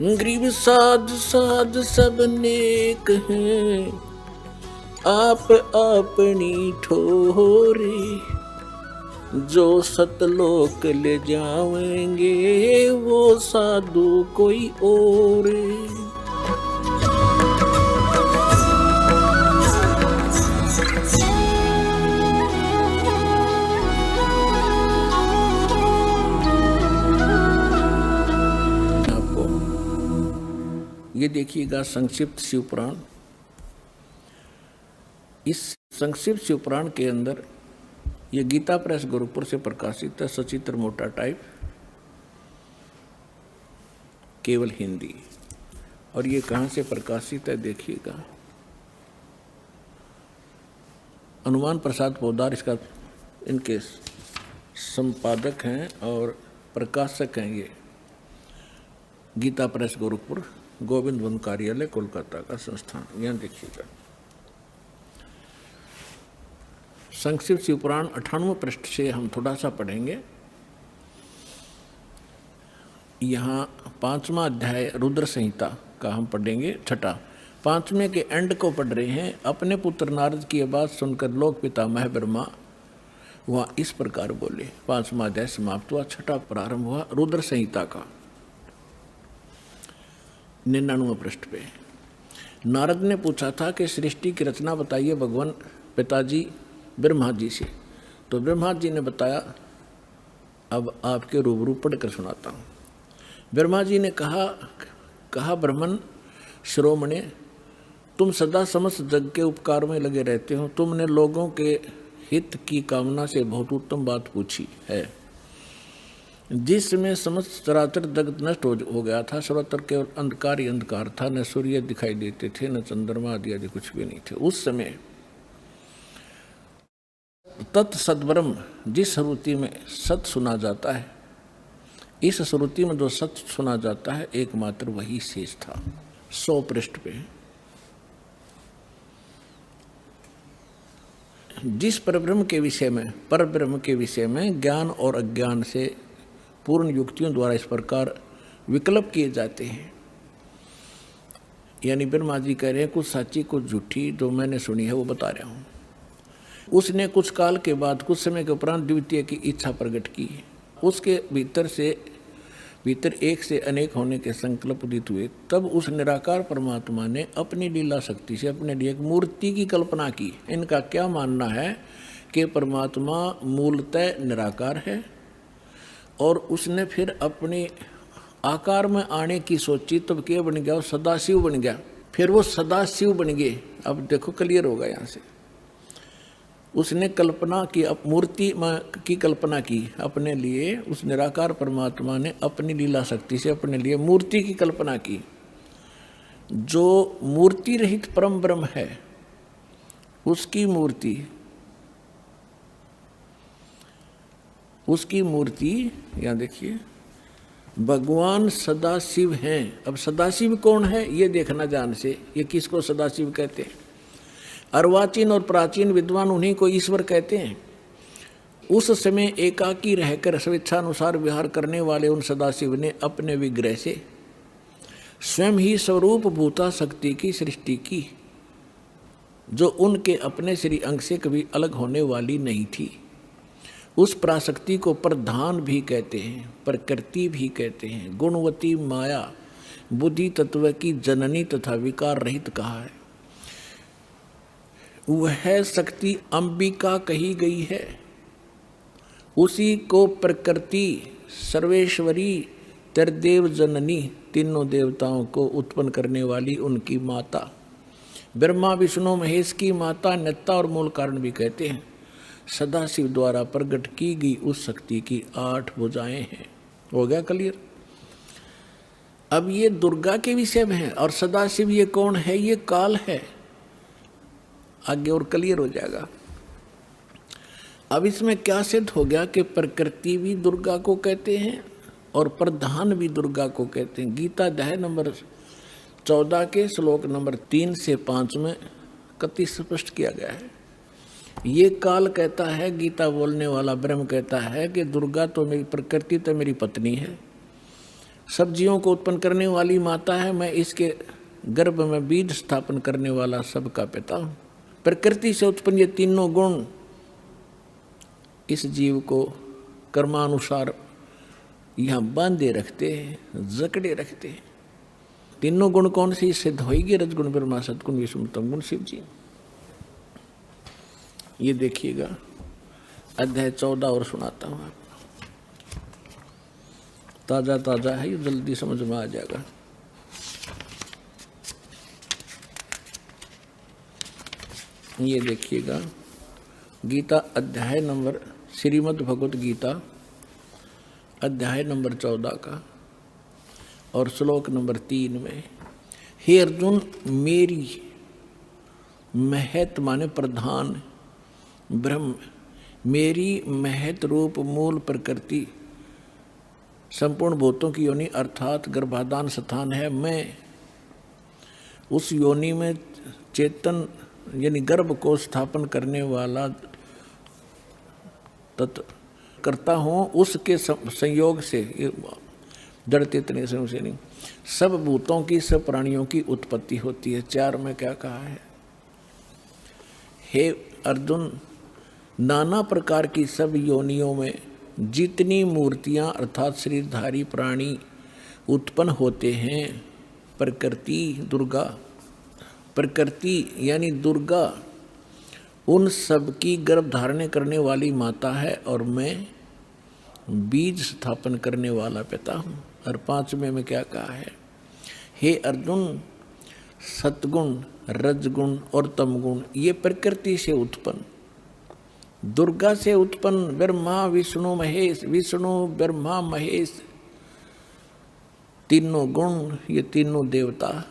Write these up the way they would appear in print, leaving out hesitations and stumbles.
Grieve साध साध सब नेक हैं, आप अपनी ठोरे। जो सतलोक ले जाएंगे वो साधु कोई और। ये देखिएगा संक्षिप्त शिवपुराण। इस संक्षिप्त शिवपुराण के अंदर ये गीता प्रेस गोरखपुर से प्रकाशित है, सचित्र मोटा टाइप, केवल हिंदी। और ये कहाँ से प्रकाशित है देखिएगा, हनुमान प्रसाद पोदार इसका इनके संपादक हैं और प्रकाशक हैं। ये गीता प्रेस गोरखपुर, गोविंद वन कार्यालय, कोलकाता का संस्थान। यहाँ देखिएगा संक्षिप्त शिवपुराण 98वें पृष्ठ से हम थोड़ा सा पढ़ेंगे। यहाँ 5वां अध्याय रुद्र संहिता का हम पढ़ेंगे, छठा। 5वें के एंड को पढ़ रहे हैं। अपने पुत्र नारद की बात सुनकर लोक पितामह ब्रह्मा वह इस प्रकार बोले। 5वां अध्याय समाप्त हुआ, छठा प्रारंभ हुआ रुद्र संहिता का 99वें पृष्ठ पे। नारद ने पूछा था कि सृष्टि की रचना बताइए भगवान पिताजी ब्रह्मा जी से। तो ब्रह्मा जी ने बताया, अब आपके रूबरू पढ़कर सुनाता हूँ। ब्रह्मा जी ने कहा ब्रह्मन श्रोमणे, तुम सदा समस्त जग के उपकार में लगे रहते हो। तुमने लोगों के हित की कामना से बहुत उत्तम बात पूछी है। जिसमें समस्त चराचर जगत नष्ट हो गया था, सर्वत्र केवल अंधकार ही अंधकार था, न सूर्य दिखाई देते थे, न चंद्रमा आदि कुछ भी नहीं थे। उस समय तत्सद्ब्रह्म, जिस श्रुति में सत सुना जाता है, इस श्रुति में जो सत सुना जाता है एकमात्र वही शेष था। 100 पृष्ठ पे जिस परब्रह्म के विषय में ज्ञान और अज्ञान से पूर्ण युक्तियों द्वारा इस प्रकार विकल्प किए जाते हैं। यानी ब्रह्मा जी कह रहे हैं कुछ सच्ची कुछ झूठी, जो मैंने सुनी है वो बता रहा हूँ। उसने कुछ काल के बाद, कुछ समय के उपरांत द्वितीय की इच्छा प्रकट की। उसके भीतर एक से अनेक होने के संकल्प उदित हुए। तब उस निराकार परमात्मा ने अपनी लीला शक्ति से अपने लिए एक मूर्ति की कल्पना की। इनका क्या मानना है कि परमात्मा मूलतः निराकार है और उसने फिर अपने आकार में आने की सोची, तब क्या बन गया, वो सदाशिव बन गया। फिर वो सदाशिव बन गए। अब देखो क्लियर होगा यहाँ से। उसने कल्पना की, मूर्ति की कल्पना की अपने लिए। उस निराकार परमात्मा ने अपनी लीला शक्ति से अपने लिए मूर्ति की कल्पना की। जो मूर्ति रहित परम ब्रह्म है उसकी मूर्ति यहाँ देखिए, भगवान सदाशिव हैं। अब सदाशिव कौन है ये देखना ध्यान से। ये किसको सदाशिव कहते हैं? अर्वाचीन और प्राचीन विद्वान उन्हीं को ईश्वर कहते हैं। उस समय एकाकी रहकर स्वेच्छानुसार विहार करने वाले उन सदाशिव ने अपने विग्रह से स्वयं ही स्वरूप भूता शक्ति की सृष्टि की, जो उनके अपने श्री अंग से कभी अलग होने वाली नहीं थी। उस पराशक्ति को प्रधान भी कहते हैं, प्रकृति भी कहते हैं, गुणवती माया, बुद्धि तत्व की जननी तथा विकार रहित कहा है। वह शक्ति अंबिका कही गई है। उसी को प्रकृति, सर्वेश्वरी, त्रिदेव जननी, तीनों देवताओं को उत्पन्न करने वाली उनकी माता, ब्रह्मा विष्णु महेश की माता, नेता और मूल कारण भी कहते हैं। सदाशिव द्वारा प्रकट की गई उस शक्ति की 8 भुजाएं हैं। हो गया क्लियर? अब ये दुर्गा के विषय में है। और सदाशिव ये कौन है? ये काल है। आगे और क्लियर हो जाएगा। अब इसमें क्या सिद्ध हो गया कि प्रकृति भी दुर्गा को कहते हैं और प्रधान भी दुर्गा को कहते हैं। गीता अध्याय नंबर 14 के श्लोक नंबर 3 से 5 में कति स्पष्ट किया गया है। ये काल कहता है, गीता बोलने वाला ब्रह्म कहता है कि दुर्गा तो मेरी, प्रकृति तो मेरी पत्नी है, सब्जियों को उत्पन्न करने वाली माता है, मैं इसके गर्भ में बीज स्थापन करने वाला सबका पिता हूँ। प्रकृति से उत्पन्न ये तीनों गुण इस जीव को कर्मानुसार यहाँ बांधे रखते हैं, जकड़े रखते हैं। तीनों गुण कौन सी सिद्ध होगी? रजगुण ब्रह्मा, सतगुण विष्णु, तमगुण शिव जी। ये देखिएगा अध्याय 14 और सुनाता हूँ आपको, ताजा ताजा है, ये जल्दी समझ में आ जाएगा। ये देखिएगा गीता अध्याय नंबर, श्रीमद् भगवत गीता अध्याय नंबर 14 का और श्लोक नंबर 3 में, हे अर्जुन, मेरी महत माने प्रधान ब्रह्म, मेरी महत रूप मूल प्रकृति संपूर्ण भूतों की योनि अर्थात गर्भाधान स्थान है। मैं उस योनि में चेतन यानी गर्भ को स्थापन करने वाला तत्व करता हूँ। उसके संयोग से, जड़ते इतने संयोग से नहीं, सब भूतों की, सब प्राणियों की उत्पत्ति होती है। 4 में क्या कहा है? हे अर्जुन, नाना प्रकार की सब योनियों में जितनी मूर्तियां अर्थात शरीरधारी प्राणी उत्पन्न होते हैं, प्रकृति दुर्गा, प्रकृति यानी दुर्गा उन सब की गर्भ धारण करने वाली माता है और मैं बीज स्थापन करने वाला पिता हूँ। और 5वें में क्या कहा है? हे अर्जुन, सतगुण, रजगुण और तमगुण ये प्रकृति से उत्पन्न, दुर्गा से उत्पन्न ब्रह्मा विष्णु महेश, विष्णु ब्रह्मा महेश तीनों गुण, ये तीनों देवता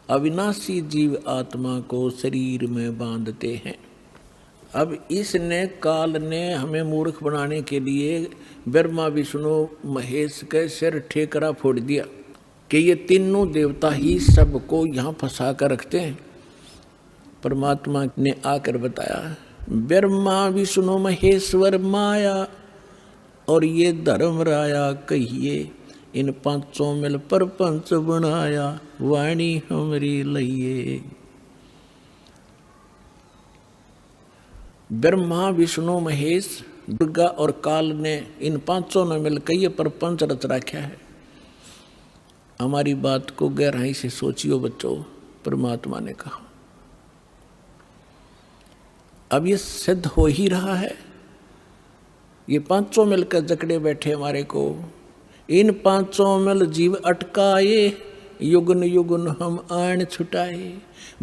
अविनाशी जीव आत्मा को शरीर में बांधते हैं। अब इसने काल ने हमें मूर्ख बनाने के लिए ब्रह्मा विष्णु महेश के सिर ठेकरा फोड़ दिया कि ये तीनों देवता ही सबको यहाँ फंसा कर रखते हैं। परमात्मा ने आकर बताया, ब्रह्मा विष्णु महेश्वर माया और ये धर्म राया कहिए, इन पांचों मिल परपंच बनाया, वाणी हमरी लइए। ब्रह्मा विष्णु महेश दुर्गा और काल ने इन पांचों ने मिलकर ये प्रपंच रच रखा है। हमारी बात को गहराई से सोचियो बच्चों, परमात्मा ने कहा। अब ये सिद्ध हो ही रहा है, ये पांचों मिलकर जकड़े बैठे हमारे को। इन पांचों मिल जीव अटकाए, युगन युगन हम आन छुटाए।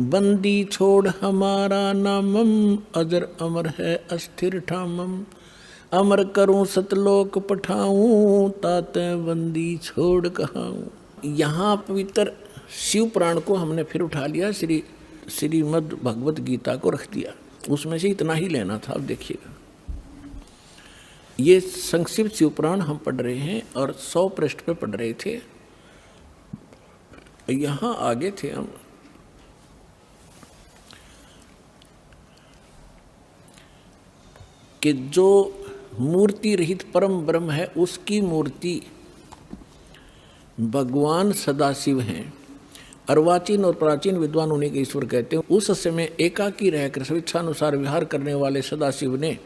बंदी छोड़ हमारा नामम, अजर अमर है अस्थिर ठामम। अमर करूं सतलोक पठाऊं, ताते बंदी छोड़ कहाऊं। यहाँ पवित्र शिव पुराण को हमने फिर उठा लिया, श्रीमद् भगवत गीता को रख दिया, उसमें से इतना ही लेना था। अब देखिएगा, ये संक्षिप्त शिव पुराण हम पढ़ रहे हैं और 100 पृष्ठ पे पढ़ रहे थे। यहाँ आगे थे हम, कि जो मूर्ति रहित परम ब्रह्म है उसकी मूर्ति भगवान सदाशिव हैं। अर्वाचीन और प्राचीन विद्वान उन्हीं के ईश्वर कहते हैं। उस समय एकाकी रहकर स्वेच्छानुसार विहार करने वाले सदाशिव ने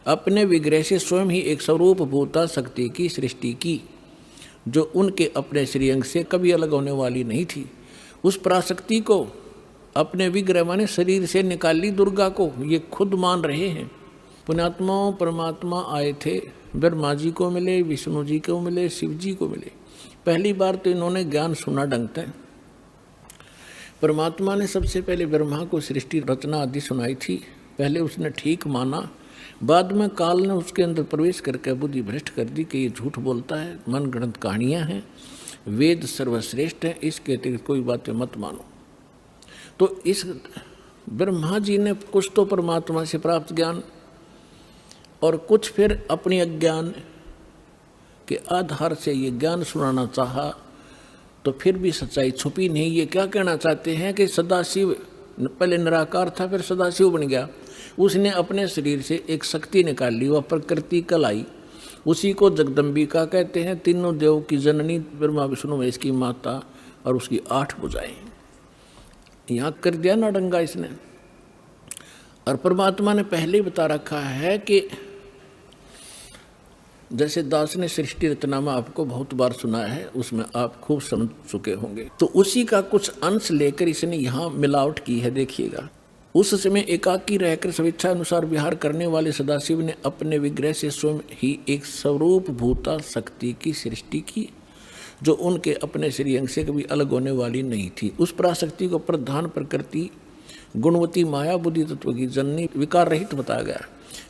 अपने विग्रह से स्वयं ही एक स्वरूप भूता शक्ति की सृष्टि की, जो उनके अपने श्रीअंग से कभी अलग होने वाली नहीं थी। उस पराशक्ति को अपने विग्रह माने शरीर से निकाली दुर्गा को, ये खुद मान रहे हैं। पुण्यात्माओं, परमात्मा आए थे, ब्रह्मा जी को मिले, विष्णु जी को मिले, शिव जी को मिले। पहली बार तो इन्होंने ज्ञान सुना ढंग से। परमात्मा ने सबसे पहले ब्रह्मा को सृष्टि रचना आदि सुनाई थी। पहले उसने ठीक माना, बाद में काल ने उसके अंदर प्रवेश करके बुद्धि भ्रष्ट कर दी कि ये झूठ बोलता है, मन गणत कहानियाँ हैं, वेद सर्वश्रेष्ठ है, इसके अतिरिक्त कोई बातें मत मानो। तो इस ब्रह्मा जी ने कुछ तो परमात्मा से प्राप्त ज्ञान और कुछ फिर अपनी अज्ञान के आधार से ये ज्ञान सुनाना चाहा, तो फिर भी सच्चाई छुपी नहीं। ये क्या कहना चाहते हैं कि सदाशिव पहले निराकार था, फिर सदाशिव बन गया। उसने अपने शरीर से एक शक्ति निकाल ली, वह प्रकृति कल आई, उसी को जगदम्बिका कहते हैं। तीनों देव की जननी, ब्रह्मा विष्णु महेश की माता और उसकी 8 भुजाएं। यहाँ कर दिया ना डंगा इसने। और परमात्मा ने पहले ही बता रखा है कि जैसे दास ने सृष्टि रचनामा आपको बहुत बार सुना है, उसमें आप खूब समझ चुके होंगे, तो उसी का कुछ अंश लेकर इसने यहाँ मिलावट की है। देखिएगा, उस समय एकाकी रहकर स्वेच्छा अनुसार विहार करने वाले सदाशिव ने अपने विग्रह से स्वयं ही एक स्वरूप भूता शक्ति की सृष्टि की, जो उनके अपने श्रीअंग से कभी अलग होने वाली नहीं थी। उस पराशक्ति को प्रधान प्रकृति गुणवती माया बुद्धि तत्व की जननी विकार रहित बताया गया।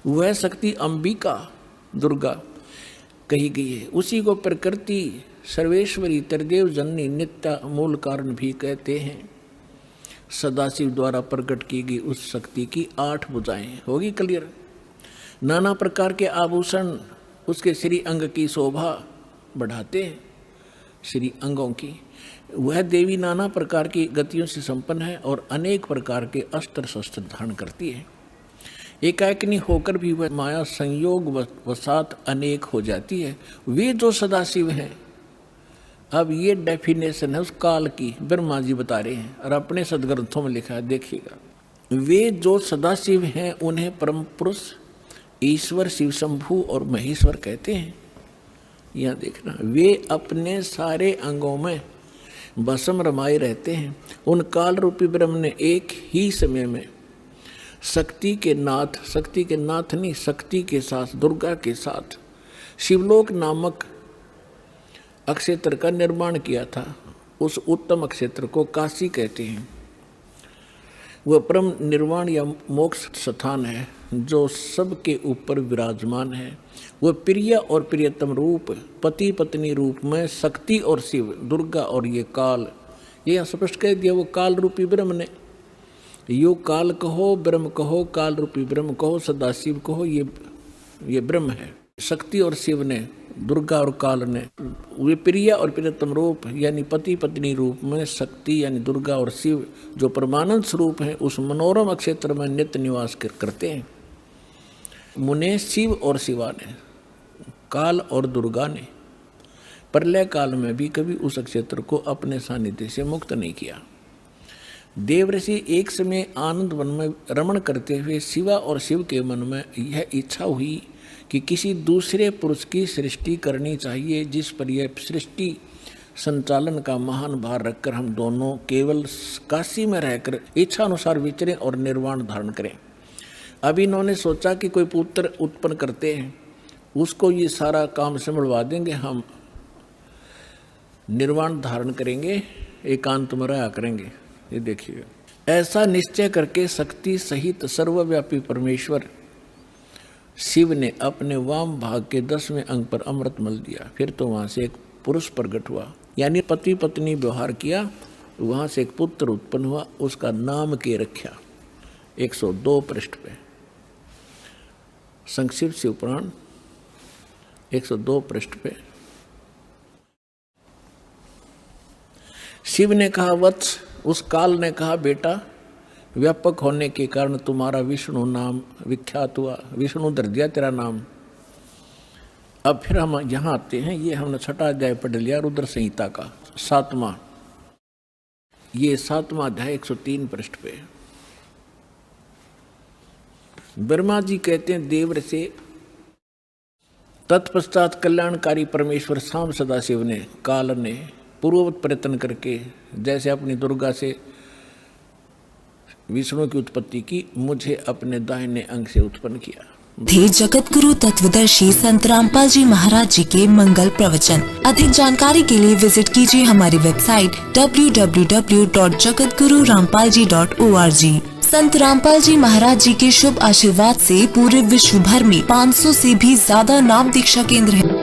वह शक्ति अंबिका दुर्गा कही गई है। उसी को प्रकृति सर्वेश्वरी त्रिदेव जननी नित्य मूल कारण भी कहते हैं। सदाशिव द्वारा प्रकट की गई उस शक्ति की 8 भुजाएं। होगी क्लियर। नाना प्रकार के आभूषण उसके श्री अंग की शोभा बढ़ाते हैं, श्री अंगों की। वह देवी नाना प्रकार की गतियों से संपन्न है और अनेक प्रकार के अस्त्र शस्त्र धारण करती है। एकाकिनी होकर भी वह माया संयोग वसात अनेक हो जाती है। वे जो सदाशिव हैं, अब ये डेफिनेशन है उस काल की, ब्रह्मा जी बता रहे हैं और अपने सदग्रंथों में लिखा है। देखिएगा, वे जो सदाशिव हैं उन्हें परम पुरुष ईश्वर शिव शंभु और महेश्वर कहते हैं। यहाँ देखना, वे अपने सारे अंगों में भस्म रमाए रहते हैं। उन काल रूपी ब्रह्म ने एक ही समय में शक्ति के नाथ नहीं, शक्ति के साथ, दुर्गा के साथ शिवलोक नामक अक्षेत्र का निर्माण किया था। उस उत्तम अक्षेत्र को काशी कहते हैं। वह परम निर्वाण या मोक्ष स्थान है जो सबके ऊपर विराजमान है। वह प्रिय और प्रियतम रूप, पति पत्नी रूप में शक्ति और शिव, दुर्गा और ये काल, ये स्पष्ट कह दिया। वो काल रूपी ब्रह्म ने, यो काल कहो ब्रह्म कहो, काल रूपी ब्रह्म कहो, सदाशिव कहो, ये ब्रह्म है। शक्ति और शिव ने, दुर्गा और काल ने, वे प्रिय और प्रियतम रूप यानी पति पत्नी रूप में शक्ति यानी दुर्गा और शिव जो परमानंद स्वरूप है, उस मनोरम अक्षेत्र में नित्य निवास करते हैं। मुने शिव और शिवा ने, काल और दुर्गा ने प्रलय काल में भी कभी उस अक्षेत्र को अपने सानिध्य से मुक्त नहीं किया। देवऋषि एक समय आनंद वन में रमण करते हुए शिवा और शिव के मन में यह इच्छा हुई कि किसी दूसरे पुरुष की सृष्टि करनी चाहिए, जिस पर यह सृष्टि संचालन का महान भार रखकर हम दोनों केवल काशी में रहकर इच्छा अनुसार विचरें और निर्वाण धारण करें। अब इन्होंने सोचा कि कोई पुत्र उत्पन्न करते हैं, उसको ये सारा काम संभलवा देंगे, हम निर्वाण धारण करेंगे, एकांत में रहा करेंगे। ये देखिए, ऐसा निश्चय करके शक्ति सहित सर्वव्यापी परमेश्वर शिव ने अपने वाम भाग के 10वें अंग पर अमृत मल दिया। फिर तो वहां से एक पुरुष प्रकट हुआ, यानी पति पत्नी व्यवहार किया, वहां से एक पुत्र उत्पन्न हुआ, उसका नाम के रखा। 102 पृष्ठ पे संक्षिप्त शिव पुराण 102 पृष्ठ पे शिव ने कहा, वत्स, उस काल ने कहा, बेटा, व्यापक होने के कारण तुम्हारा विष्णु नाम विख्यात हुआ, विष्णु धर दिया तेरा नाम। अब फिर हम यहाँ आते हैं, ये हमने 6वां अध्याय पढ़ लिया रुद्र संहिता का 7वां, ये 7वां अध्याय 103 पृष्ठ पे। ब्रह्मा जी कहते हैं देवर से, तत्पश्चात कल्याणकारी परमेश्वर शाम सदाशिव ने, काल ने पूर्ववत प्रयत्न करके जैसे अपनी दुर्गा से विष्णु की उत्पत्ति की, मुझे अपने दाहिने अंग से उत्पन्न किया। थे जगत गुरु तत्वदर्शी संत रामपाल जी महाराज जी के मंगल प्रवचन। अधिक जानकारी के लिए विजिट कीजिए हमारी वेबसाइट www.jagatgururampalji.org। संत रामपाल जी महाराज जी के शुभ आशीर्वाद से पूरे विश्व भर में 500 से भी ज्यादा नाम दीक्षा केंद्र हैं।